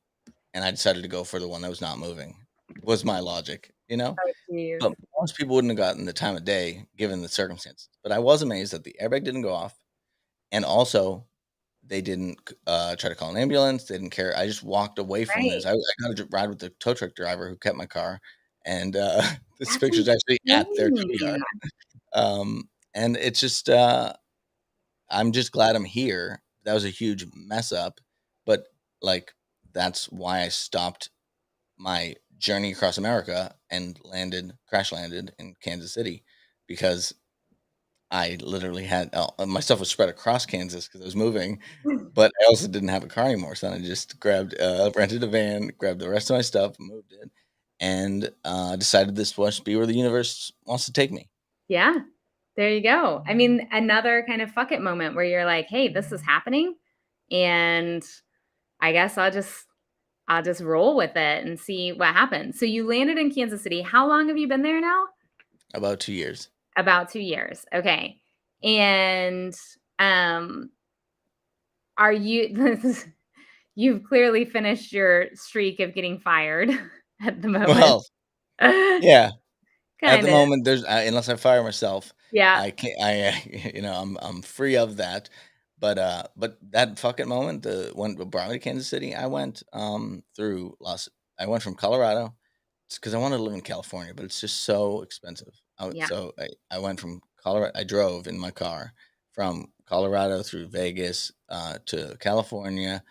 [SPEAKER 2] and I decided to go for the one that was not moving, was my logic, you know?
[SPEAKER 1] Oh, jeez.
[SPEAKER 2] But most people wouldn't have gotten the time of day given the circumstances. But I was amazed that the airbag didn't go off, and also they didn't try to call an ambulance. They didn't care. I just walked away from
[SPEAKER 1] Right.
[SPEAKER 2] this. I got a ride with the tow truck driver who kept my car, and this
[SPEAKER 1] That's
[SPEAKER 2] picture's actually at their tow
[SPEAKER 1] insane.
[SPEAKER 2] yard. And it's just, I'm just glad I'm here. That was a huge mess up, but like that's why I stopped my journey across America and crash landed in Kansas City, because I literally had my stuff was spread across Kansas because I was moving, but I also didn't have a car anymore. So then I just rented a van, grabbed the rest of my stuff, moved it, and decided this must be where the universe wants to take me.
[SPEAKER 1] Yeah, there you go. I mean, another kind of fuck it moment where you're like, "Hey, this is happening, and I guess I'll just roll with it and see what happens." So you landed in Kansas City. How long have you been there now?
[SPEAKER 2] About 2 years.
[SPEAKER 1] About 2 years. Okay. And, um, are you you've clearly finished your streak of getting fired at the moment.
[SPEAKER 2] Well, yeah. At the
[SPEAKER 1] Kinda.
[SPEAKER 2] moment, there's unless I fire myself,
[SPEAKER 1] Yeah.
[SPEAKER 2] I can't. I'm free of that. But that fucking moment, the one that brought me to Kansas City, I went through Los. I went from Colorado because I wanted to live in California, but it's just so expensive.
[SPEAKER 1] Yeah.
[SPEAKER 2] So I went from Colorado. I drove in my car from Colorado through Vegas to California,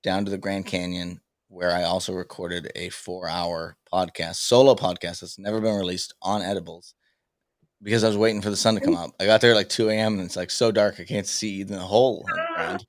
[SPEAKER 2] down to the Grand Canyon, where I also recorded a 4-hour podcast, solo podcast that's never been released on edibles, because I was waiting for the sun to come up. I got there at like 2 a.m. and it's like so dark I can't see even the hole in the ground.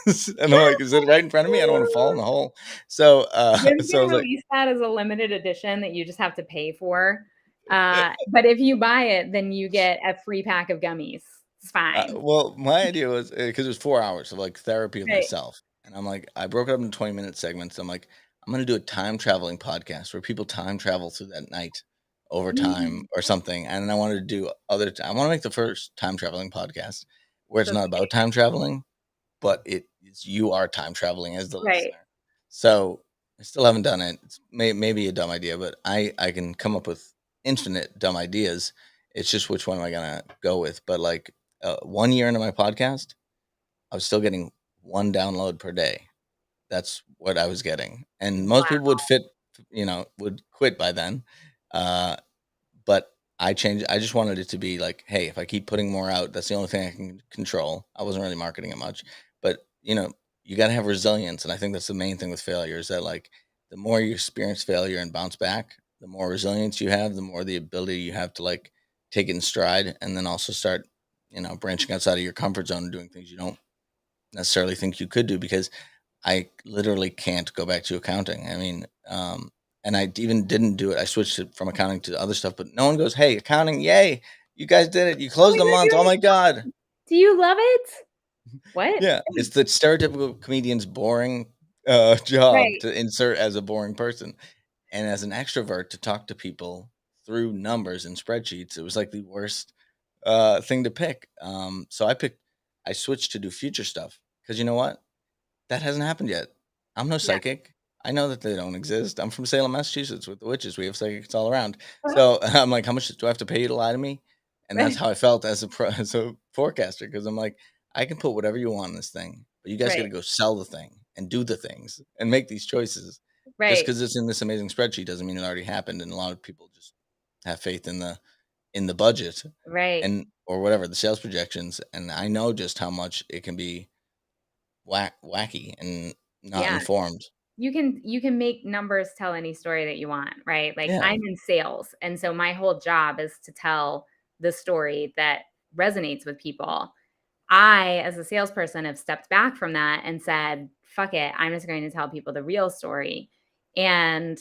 [SPEAKER 2] And I'm like, is it right in front of me? I don't want to fall in the hole. So
[SPEAKER 1] They're
[SPEAKER 2] so I
[SPEAKER 1] gonna
[SPEAKER 2] was like,
[SPEAKER 1] release that as a limited edition that you just have to pay for. But if you buy it, then you get a free pack of gummies. It's fine.
[SPEAKER 2] well, my idea was because it was 4 hours of like therapy with
[SPEAKER 1] Right.
[SPEAKER 2] myself, and I'm like, I broke it up into 20-minute segments. I'm like, I'm gonna do a time traveling podcast where people time travel through that night over time
[SPEAKER 1] Mm,
[SPEAKER 2] or something, and then I wanted to do I want to make the first time traveling podcast where it's
[SPEAKER 1] that's
[SPEAKER 2] not about time traveling, but it's you are time traveling as the
[SPEAKER 1] right.
[SPEAKER 2] listener. So I still haven't done it. It's maybe a dumb idea, but I can come up with infinite dumb ideas. It's just which one am I gonna go with? But like 1 year into my podcast, I was still getting one download per day. That's what I was getting, and most people
[SPEAKER 1] Wow.
[SPEAKER 2] would would quit by then. Uh, but I changed. I just wanted it to be like, hey, if I keep putting more out, that's the only thing I can control. I wasn't really marketing it much, but you got to have resilience, and I think that's the main thing with failure is that like the more you experience failure and bounce back, the more resilience you have, the more the ability you have to like take it in stride, and then also start, branching outside of your comfort zone and doing things you don't necessarily think you could do, because I literally can't go back to accounting. I mean, and I even didn't do it. I switched it from accounting to other stuff, but no one goes, "Hey, accounting, yay! You guys did it. You
[SPEAKER 1] Oh my
[SPEAKER 2] closed a
[SPEAKER 1] God,
[SPEAKER 2] month.
[SPEAKER 1] you're
[SPEAKER 2] Oh
[SPEAKER 1] an
[SPEAKER 2] my god!"
[SPEAKER 1] accountant. Do you love it? What?
[SPEAKER 2] Yeah, it's the stereotypical comedian's boring job
[SPEAKER 1] Right.
[SPEAKER 2] to insert as a boring person, and as an extrovert to talk to people through numbers and spreadsheets. It was like the worst thing to pick. So I switched to do future stuff, because you know what? That hasn't happened yet. I'm no
[SPEAKER 1] Yeah.
[SPEAKER 2] psychic. I know that they don't exist. I'm from Salem, Massachusetts with the witches. We have psychics all around. So I'm like, how much do I have to pay you to lie to me? And that's
[SPEAKER 1] Right.
[SPEAKER 2] how I felt as as a forecaster, because I'm like, I can put whatever you want in this thing, but you guys got
[SPEAKER 1] Right.
[SPEAKER 2] to go sell the thing and do the things and make these choices. Just
[SPEAKER 1] Right.
[SPEAKER 2] because it's in this amazing spreadsheet doesn't mean it already happened. And a lot of people just have faith in the budget
[SPEAKER 1] Right.
[SPEAKER 2] and or whatever the sales projections. And I know just how much it can be wacky and not
[SPEAKER 1] Yeah.
[SPEAKER 2] informed.
[SPEAKER 1] You can make numbers tell any story that you want, right? Like,
[SPEAKER 2] Yeah,
[SPEAKER 1] I'm in sales, and so my whole job is to tell the story that resonates with people. I, as a salesperson, have stepped back from that and said, "Fuck it, I'm just going to tell people the real story." And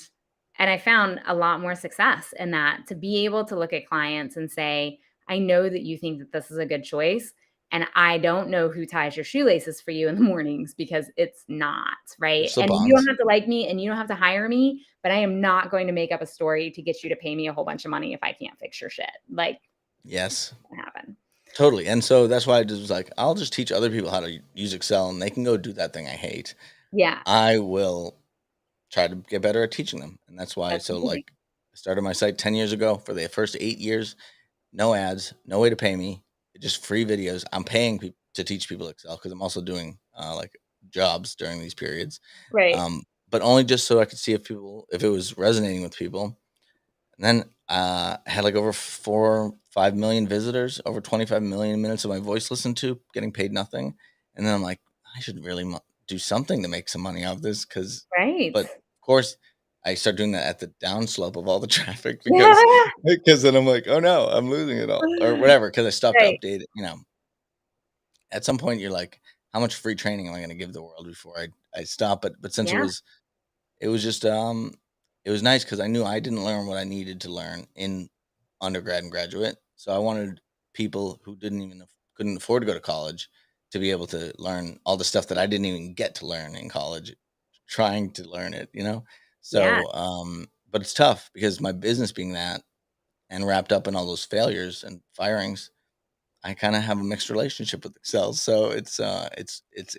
[SPEAKER 1] and I found a lot more success in that, to be able to look at clients and say, "I know that you think that this is a good choice, and I don't know who ties your shoelaces for you in the mornings, because it's not,
[SPEAKER 2] or
[SPEAKER 1] right? And you don't
[SPEAKER 2] slip-ons.
[SPEAKER 1] have to like me and you don't have to hire me, but I am not going to make up a story to get you to pay me a whole bunch of money if I can't fix your shit." Like,
[SPEAKER 2] Yes,
[SPEAKER 1] that happen.
[SPEAKER 2] totally. And so that's why I just was like, I'll just teach other people how to use Excel, and they can go do that thing I hate.
[SPEAKER 1] Yeah,
[SPEAKER 2] I will try to get better at teaching them. And that's why,
[SPEAKER 1] that's
[SPEAKER 2] so
[SPEAKER 1] amazing.
[SPEAKER 2] like, I started my site 10 years ago. For the first 8 years, no ads, no way to pay me, just free videos. I'm paying people to teach people Excel, because I'm also doing like jobs during these periods.
[SPEAKER 1] Right,
[SPEAKER 2] But only just so I could see if it was resonating with people. And then I had like over 5 million visitors, over 25 million minutes of my voice listened to, getting paid nothing. And then I'm like, I should really do something to make some money off this.
[SPEAKER 1] right.
[SPEAKER 2] But of course, I start doing that at the downslope of all the traffic,
[SPEAKER 1] Yeah.
[SPEAKER 2] because then I'm like, oh no, I'm losing it all or whatever. Because I stopped to
[SPEAKER 1] Right.
[SPEAKER 2] update it. At some point, you're like, how much free training am I going to give the world before I stop? But since
[SPEAKER 1] Yeah,
[SPEAKER 2] it was just it was nice, because I knew I didn't learn what I needed to learn in undergrad and graduate. So I wanted people who couldn't afford to go to college to be able to learn all the stuff that I didn't even get to learn in college, trying to learn it.
[SPEAKER 1] yeah,
[SPEAKER 2] So but it's tough, because my business being that and wrapped up in all those failures and firings, I kind of have a mixed relationship with Excel, so it's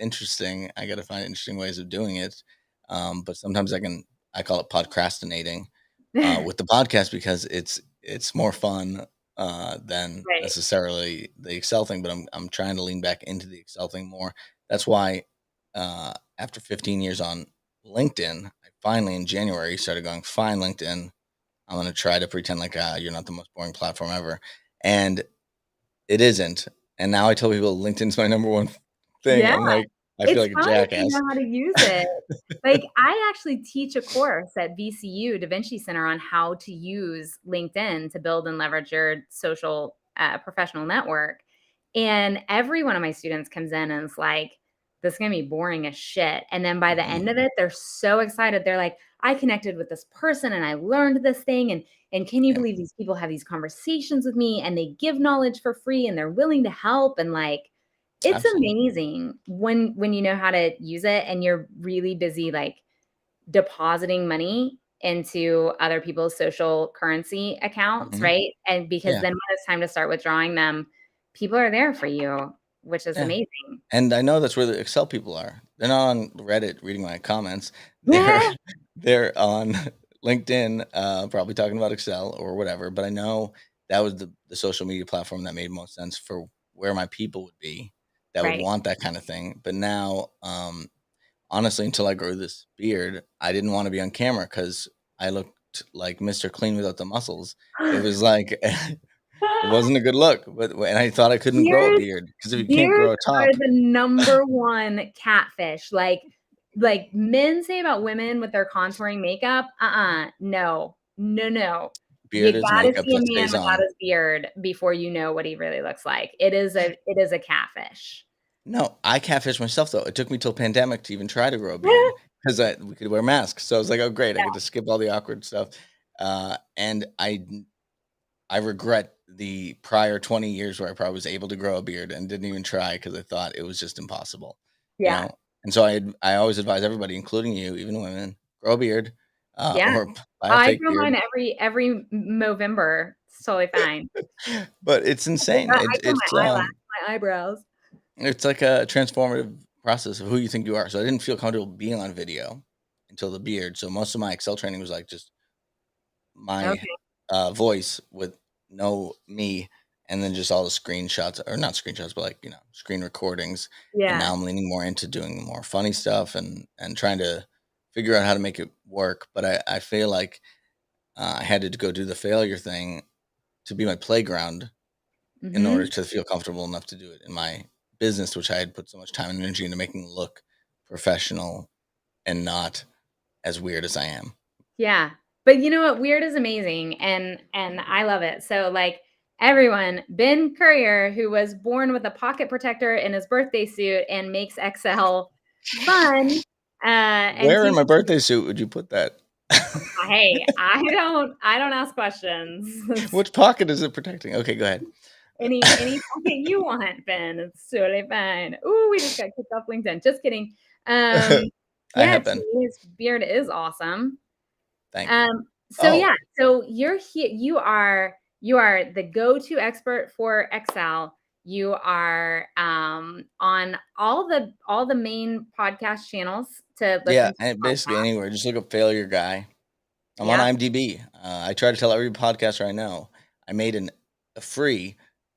[SPEAKER 2] interesting. I got to find interesting ways of doing it, but sometimes I call it podcrastinating with the podcast, because it's more fun than
[SPEAKER 1] right.
[SPEAKER 2] necessarily the Excel thing. But I'm trying to lean back into the Excel thing more. That's why after 15 years on LinkedIn, I finally in January started going, fine, LinkedIn. I'm going to try to pretend like you're not the most boring platform ever, and it isn't. And now I tell people LinkedIn's my number one thing,
[SPEAKER 1] Yeah,
[SPEAKER 2] and like I feel
[SPEAKER 1] it's
[SPEAKER 2] like a
[SPEAKER 1] fun if you
[SPEAKER 2] jackass.
[SPEAKER 1] know how to use it. Like, I actually teach a course at VCU Da Vinci Center on how to use LinkedIn to build and leverage your social, professional network, and every one of my students comes in and is like, "This is gonna be boring as shit," and then by the
[SPEAKER 2] Mhm.
[SPEAKER 1] end of it, they're so excited. They're like, "I connected with this person and I learned this thing, and can you
[SPEAKER 2] Yeah,
[SPEAKER 1] believe these people have these conversations with me, and they give knowledge for free, and they're willing to help," and, like, it's
[SPEAKER 2] absolutely.
[SPEAKER 1] amazing when you know how to use it and you're really busy, like, depositing money into other people's social currency accounts,
[SPEAKER 2] Mhm.
[SPEAKER 1] right? And because
[SPEAKER 2] Yeah,
[SPEAKER 1] then when it's time to start withdrawing them, people are there for you, which is
[SPEAKER 2] yeah.
[SPEAKER 1] amazing.
[SPEAKER 2] And I know that's where the Excel people are. They're not on Reddit reading my comments. They're
[SPEAKER 1] Yeah,
[SPEAKER 2] they're on LinkedIn, probably talking about Excel or whatever. But I know that was the social media platform that made most sense for where my people would be, that would
[SPEAKER 1] right.
[SPEAKER 2] want that kind of thing. But now, honestly, until I grew this beard, I didn't want to be on camera, because I looked like Mr. Clean without the muscles. It was like it wasn't a good look, and I thought I couldn't grow a
[SPEAKER 1] Beards
[SPEAKER 2] beard, because if you can't
[SPEAKER 1] beards
[SPEAKER 2] grow a
[SPEAKER 1] are
[SPEAKER 2] top,
[SPEAKER 1] the number one catfish. Like men say about women with their contouring makeup, no, No.
[SPEAKER 2] Beard
[SPEAKER 1] You
[SPEAKER 2] is
[SPEAKER 1] gotta
[SPEAKER 2] makeup
[SPEAKER 1] see a
[SPEAKER 2] that
[SPEAKER 1] man
[SPEAKER 2] stays
[SPEAKER 1] without
[SPEAKER 2] on.
[SPEAKER 1] his beard before you know what he really looks like. It is a catfish.
[SPEAKER 2] No, I catfish myself though. It took me till pandemic to even try to grow a beard because we could wear masks. So I was like, oh great, I get to skip all the awkward stuff. And I regret the prior 20 years where I probably was able to grow a beard and didn't even try because I thought it was just impossible, you
[SPEAKER 1] Yeah.
[SPEAKER 2] know. And so I always advise everybody, including you, even women, grow a beard
[SPEAKER 1] Yeah.
[SPEAKER 2] or buy a
[SPEAKER 1] I
[SPEAKER 2] fake
[SPEAKER 1] grow
[SPEAKER 2] beard.
[SPEAKER 1] mine every Movember. It's totally fine.
[SPEAKER 2] But it's insane.
[SPEAKER 1] I grow my eyebrows.
[SPEAKER 2] It's like a transformative process of who you think you are. So I didn't feel comfortable being on video until the beard. So most of my Excel training was like just my
[SPEAKER 1] Okay.
[SPEAKER 2] voice with no me, and then just all the screenshots, or not screenshots, but like screen recordings. And
[SPEAKER 1] Yeah.
[SPEAKER 2] now I'm leaning more into doing more funny stuff and trying to figure out how to make it work. But I feel like I had to go do the failure thing to be my playground in order
[SPEAKER 1] Mhm.
[SPEAKER 2] to feel comfortable enough to do it in my business, which I had put so much time and energy into making look professional and not as weird as I am.
[SPEAKER 1] Yeah. But you know what? Weird is amazing and I love it. So like everyone, Ben Courier, who was born with a pocket protector in his birthday suit and makes XL fun, and
[SPEAKER 2] Where in my
[SPEAKER 1] teaches
[SPEAKER 2] birthday suit would you put that?
[SPEAKER 1] hey, I don't ask questions.
[SPEAKER 2] Which pocket is it protecting? Okay, go ahead.
[SPEAKER 1] Any pocket you want, Ben. It's totally fine. Ooh, we just got kicked off LinkedIn. Just kidding. Um,
[SPEAKER 2] I
[SPEAKER 1] yeah,
[SPEAKER 2] have
[SPEAKER 1] to
[SPEAKER 2] been.
[SPEAKER 1] me, his beard is awesome.
[SPEAKER 2] Thank you.
[SPEAKER 1] So
[SPEAKER 2] Oh,
[SPEAKER 1] yeah, so you're here. You are the go-to expert for Excel. You are on all the main podcast channels to
[SPEAKER 2] yeah,
[SPEAKER 1] listen to the
[SPEAKER 2] and basically
[SPEAKER 1] podcast.
[SPEAKER 2] anywhere. Just look up failure guy. I'm on
[SPEAKER 1] Yep.
[SPEAKER 2] IMDb. I try to tell every podcaster I know. I made a free.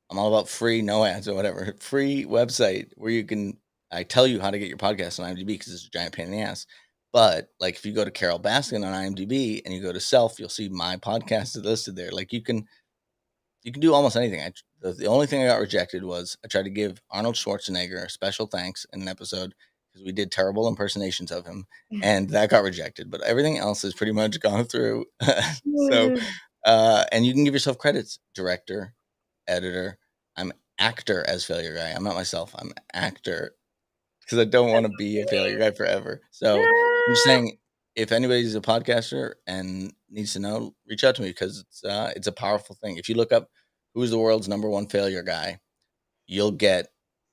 [SPEAKER 2] I'm all about free, no ads or whatever. Free website where you can. I tell you how to get your podcast on IMDb because it's a giant pain in the ass. But like if you go to Carol Baskin on IMDb and you go to self, you'll see my podcast is listed there. Like you can do almost anything. The only thing I got rejected was I tried to give Arnold Schwarzenegger a special thanks in an episode because we did terrible impersonations of him, and that got rejected. But everything else has pretty much gone through. So, and you can give yourself credits: director, editor. I'm actor as failure guy. I'm not myself. I'm actor because I don't want to be a failure guy forever. So I'm just saying, if anybody's a podcaster and needs to know, reach out to me because it's a powerful thing. If you look up who's the world's number one failure guy, you'll get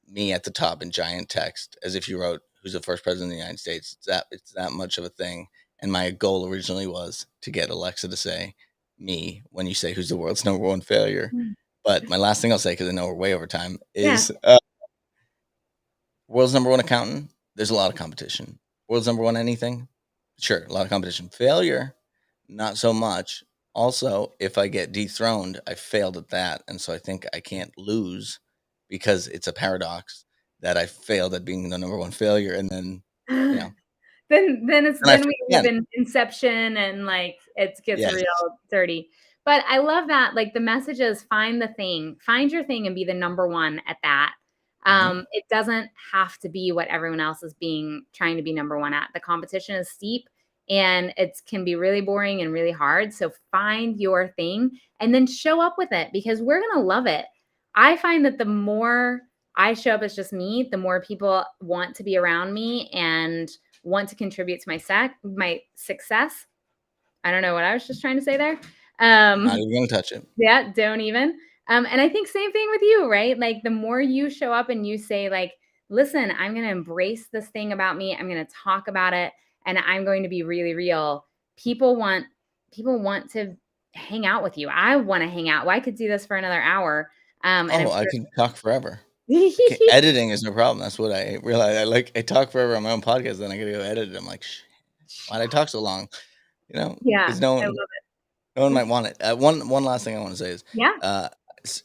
[SPEAKER 2] me at the top in giant text, as if you wrote who's the first president of the United States. It's that much of a thing. And my goal originally was to get Alexa to say me when you say who's the world's number one failure. But my last thing I'll say, because I know we're way over time,
[SPEAKER 1] Yeah.
[SPEAKER 2] is world's number one accountant, there's a lot of competition. World's number one anything, sure, a lot of competition. Failure, not so much. Also, if I get dethroned, I failed at that. And so I think I can't lose because it's a paradox that I failed at being the number one failure. And then, you know, and I
[SPEAKER 1] Then
[SPEAKER 2] failed
[SPEAKER 1] we live
[SPEAKER 2] again.
[SPEAKER 1] in Inception and, like, it gets
[SPEAKER 2] Yes.
[SPEAKER 1] real dirty. But I love that, like, the message is find the thing. Find your thing and be the number 1 at that.
[SPEAKER 2] Hmm.
[SPEAKER 1] It doesn't have to be what everyone else is trying to be number 1 at. The competition is steep, and it can be really boring and really hard, so find your thing and then show up with it because we're gonna love it. I find that the more I show up as just me, the more people want to be around me and want to contribute to my success. I don't know what I was just trying to say there.
[SPEAKER 2] Not
[SPEAKER 1] Um,
[SPEAKER 2] even going to touch it.
[SPEAKER 1] yeah, don't even. And I think same thing with you, right? Like the more you show up and you say like, "Listen, I'm going to embrace this thing about me. I'm going to talk about it and I'm going to be really real." People want people want to hang out with you. I want to hang out. Well, I could do this for another hour. And I'm
[SPEAKER 2] Oh, I can talk forever.
[SPEAKER 1] sure
[SPEAKER 2] Editing is no problem. That's what I realized. I talk forever on my own podcast, then I got to go edit it. I'm like, why'd I talk so long?
[SPEAKER 1] Yeah,
[SPEAKER 2] Because
[SPEAKER 1] I love
[SPEAKER 2] no one
[SPEAKER 1] it.
[SPEAKER 2] might want it. One last thing I want to say is,
[SPEAKER 1] Yeah.
[SPEAKER 2] uh,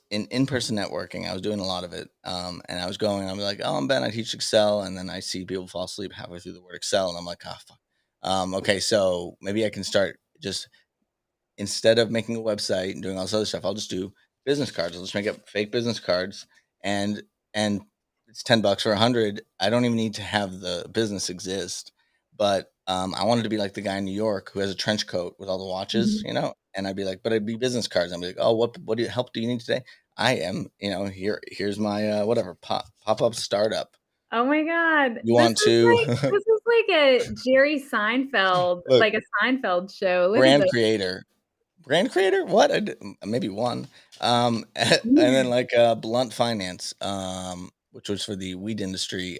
[SPEAKER 2] in-person networking, I was doing a lot of it, and I was going. I'm like, oh, I'm Ben. I teach Excel, and then I see people fall asleep halfway through the word Excel, and I'm like, oh fuck. Okay, so maybe I can start just instead of making a website and doing all this other stuff, I'll just do business cards. I'll just make up fake business cards, and and it's $10 or 100. I don't even need to have the business exist, but I wanted to be like the guy in New York who has a trench coat with all the watches,
[SPEAKER 1] Mhm.
[SPEAKER 2] and I'd be like, but it'd be business cards. I'd be like, oh, what do you help do you need today? I am, here's my whatever pop up startup.
[SPEAKER 1] Oh my god.
[SPEAKER 2] You want to
[SPEAKER 1] This is like a Jerry Seinfeld,
[SPEAKER 2] look
[SPEAKER 1] like a Seinfeld show. Look at
[SPEAKER 2] brand
[SPEAKER 1] this.
[SPEAKER 2] creator, brand creator. What? Maybe one. And then like blunt finance, which was for the weed industry.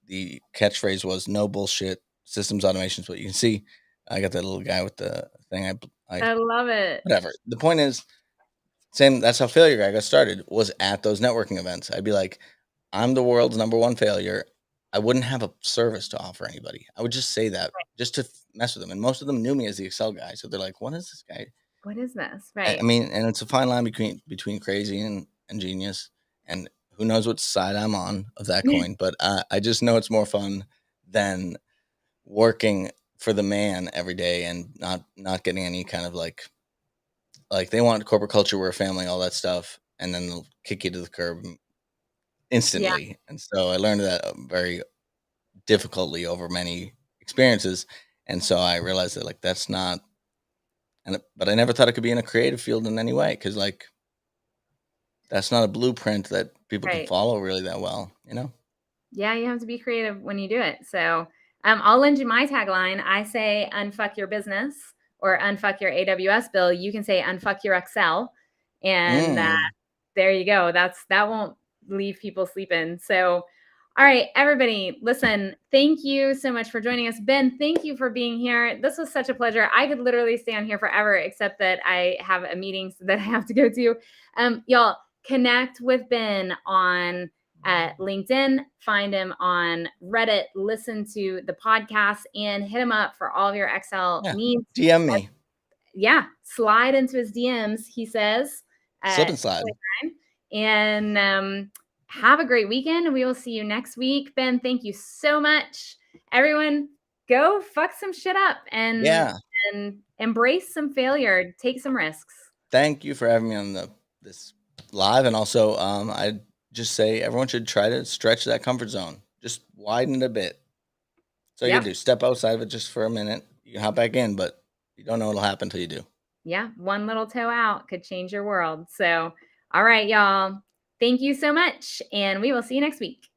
[SPEAKER 2] The catchphrase was no bullshit systems automation is what you can see. I got that little guy with the thing. I
[SPEAKER 1] I love it.
[SPEAKER 2] whatever. The point is, same. That's how Failure Guy got started. Was at those networking events. I'd be like, I'm the world's number one failure. I wouldn't have a service to offer anybody. I would just say that just to mess with them. And most of them knew me as the Excel guy, so they're like, "What is this guy?"
[SPEAKER 1] What is this?
[SPEAKER 2] I
[SPEAKER 1] Right.
[SPEAKER 2] mean, and it's a fine line between crazy and genius, and who knows what side I'm on of that coin. But I just know it's more fun than working for the man every day and not getting any kind of like they want corporate culture, we're a family, all that stuff, and then they'll kick you to the curb
[SPEAKER 1] Yeah,
[SPEAKER 2] instantly. And so I learned that very difficultly over many experiences. And so I realized that like that's not, but I never thought it could be in a creative field in any way because like that's not a blueprint that people can
[SPEAKER 1] right.
[SPEAKER 2] follow really that well.
[SPEAKER 1] Yeah, you have to be creative when you do it. So, I'll lend you my tagline. I say unfuck your business or unfuck your AWS bill. You can say unfuck your Excel. And
[SPEAKER 2] Mm,
[SPEAKER 1] there you go. That won't leave people sleeping. So, all right, everybody, listen, thank you so much for joining us. Ben, thank you for being here. This was such a pleasure. I could literally stay on here forever, except that I have a meeting that I have to go to. Y'all connect with Ben on LinkedIn, find him on Reddit, listen to the podcast, and hit him up for all of your Excel
[SPEAKER 2] yeah.
[SPEAKER 1] needs.
[SPEAKER 2] DM me.
[SPEAKER 1] Yeah, slide into his DMs, he says.
[SPEAKER 2] Slip
[SPEAKER 1] Uh,
[SPEAKER 2] and slide.
[SPEAKER 1] and have a great weekend. And we will see you next week. Ben, thank you so much. Everyone, go fuck some shit up
[SPEAKER 2] Yeah.
[SPEAKER 1] and embrace some failure. Take some risks.
[SPEAKER 2] Thank you for having me on this live. And also I just say everyone should try to stretch that comfort zone. Just widen it a bit. So you
[SPEAKER 1] Yep.
[SPEAKER 2] gotta do step outside of it just for a minute. You can hop back in, but you don't know what'll happen until you do.
[SPEAKER 1] Yeah. One little toe out could change your world. So, all right, y'all. Thank you so much. And we will see you next week.